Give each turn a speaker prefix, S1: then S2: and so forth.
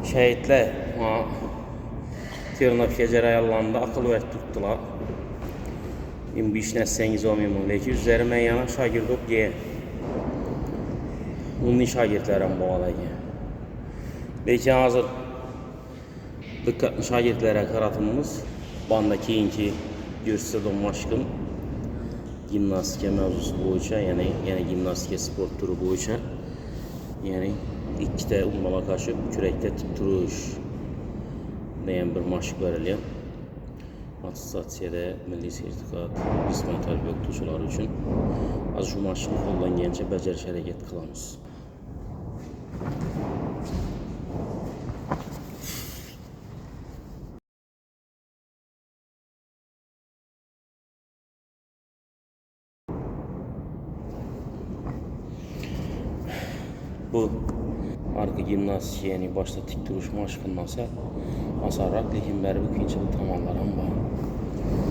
S1: Şehitler Tirnakya jarayonlarında akıl ve tuttular. 25 nəsəniz olmayım. Lekin üzerime yana şagird olup ye. Onun şagirdlərim bu alayı. Lekin hazır dikkatli şagirdlərə qaratımımız bandaki inki göstərdim maşqın gimnastika mövzusu boyunca, yəni gimnastika sport turu boyunca, yəni ikkita umala qarşı kürəkdə tuturuş deyən bir maşq verilən. Attestasiyada milli sertifikat qismən tələb etdikləri üçün az şu maşqı qo'ldan kelgancha bajarish harakat qilamiz. Bu arka gimnastik, yani başta tik duruş maşqından asarak lekin beri bu ikinci bu tamamlanan var.